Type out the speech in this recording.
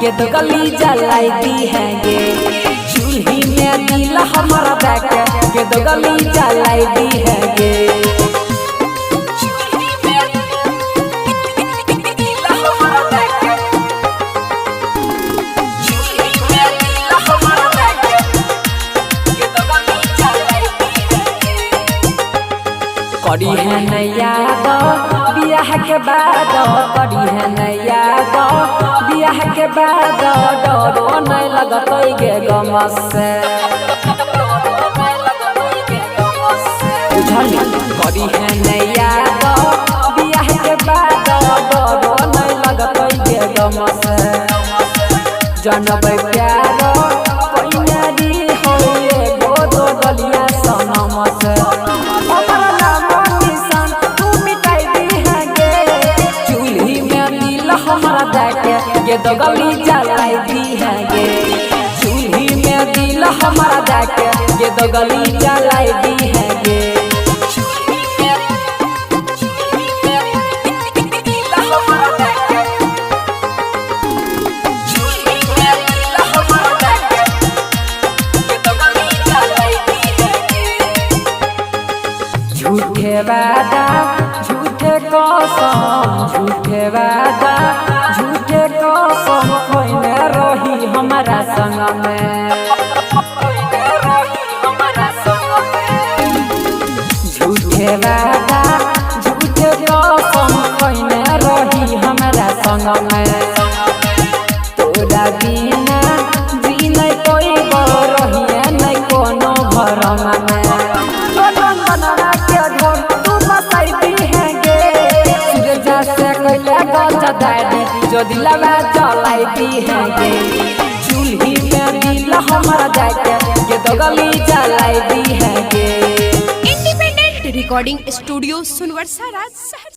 ये तो गली जलाई दी है गे। चूल्ही में दिल हमारा बैक ये तो गली जलाई दी है गे। करी है नैया दो बियाह के बाद, करी है नैया दो बियाह के बाद, डरो नहीं लगत गे गम से। करी है नैया दो बियाह के बाद, डरो नहीं लगत गे गम से। जनबै प्यारो कोइनारी होए गो दो गलिया सनम से। ये तो गली जलाई दी है गे। चूल्ही में दिल हमारा जाके ये तो गली जलाई दी है गे। झूठे वादा झूठे कसम, झूठे वादा झूठे कसम कोइने रही हमारा संग में। झूठे वादा झूठे कसम कोइने रही हमारा संग में। तोरा बिना जी नहीं कोई रही नहीं कोनो घर में। जो दिलवा जलाई दी है गे। चूल्ही में दिल हमारा जाके ये तो गली जलाई दी है गे। इंडिपेंडेंट रिकॉर्डिंग स्टूडियो सुनवरसा राज।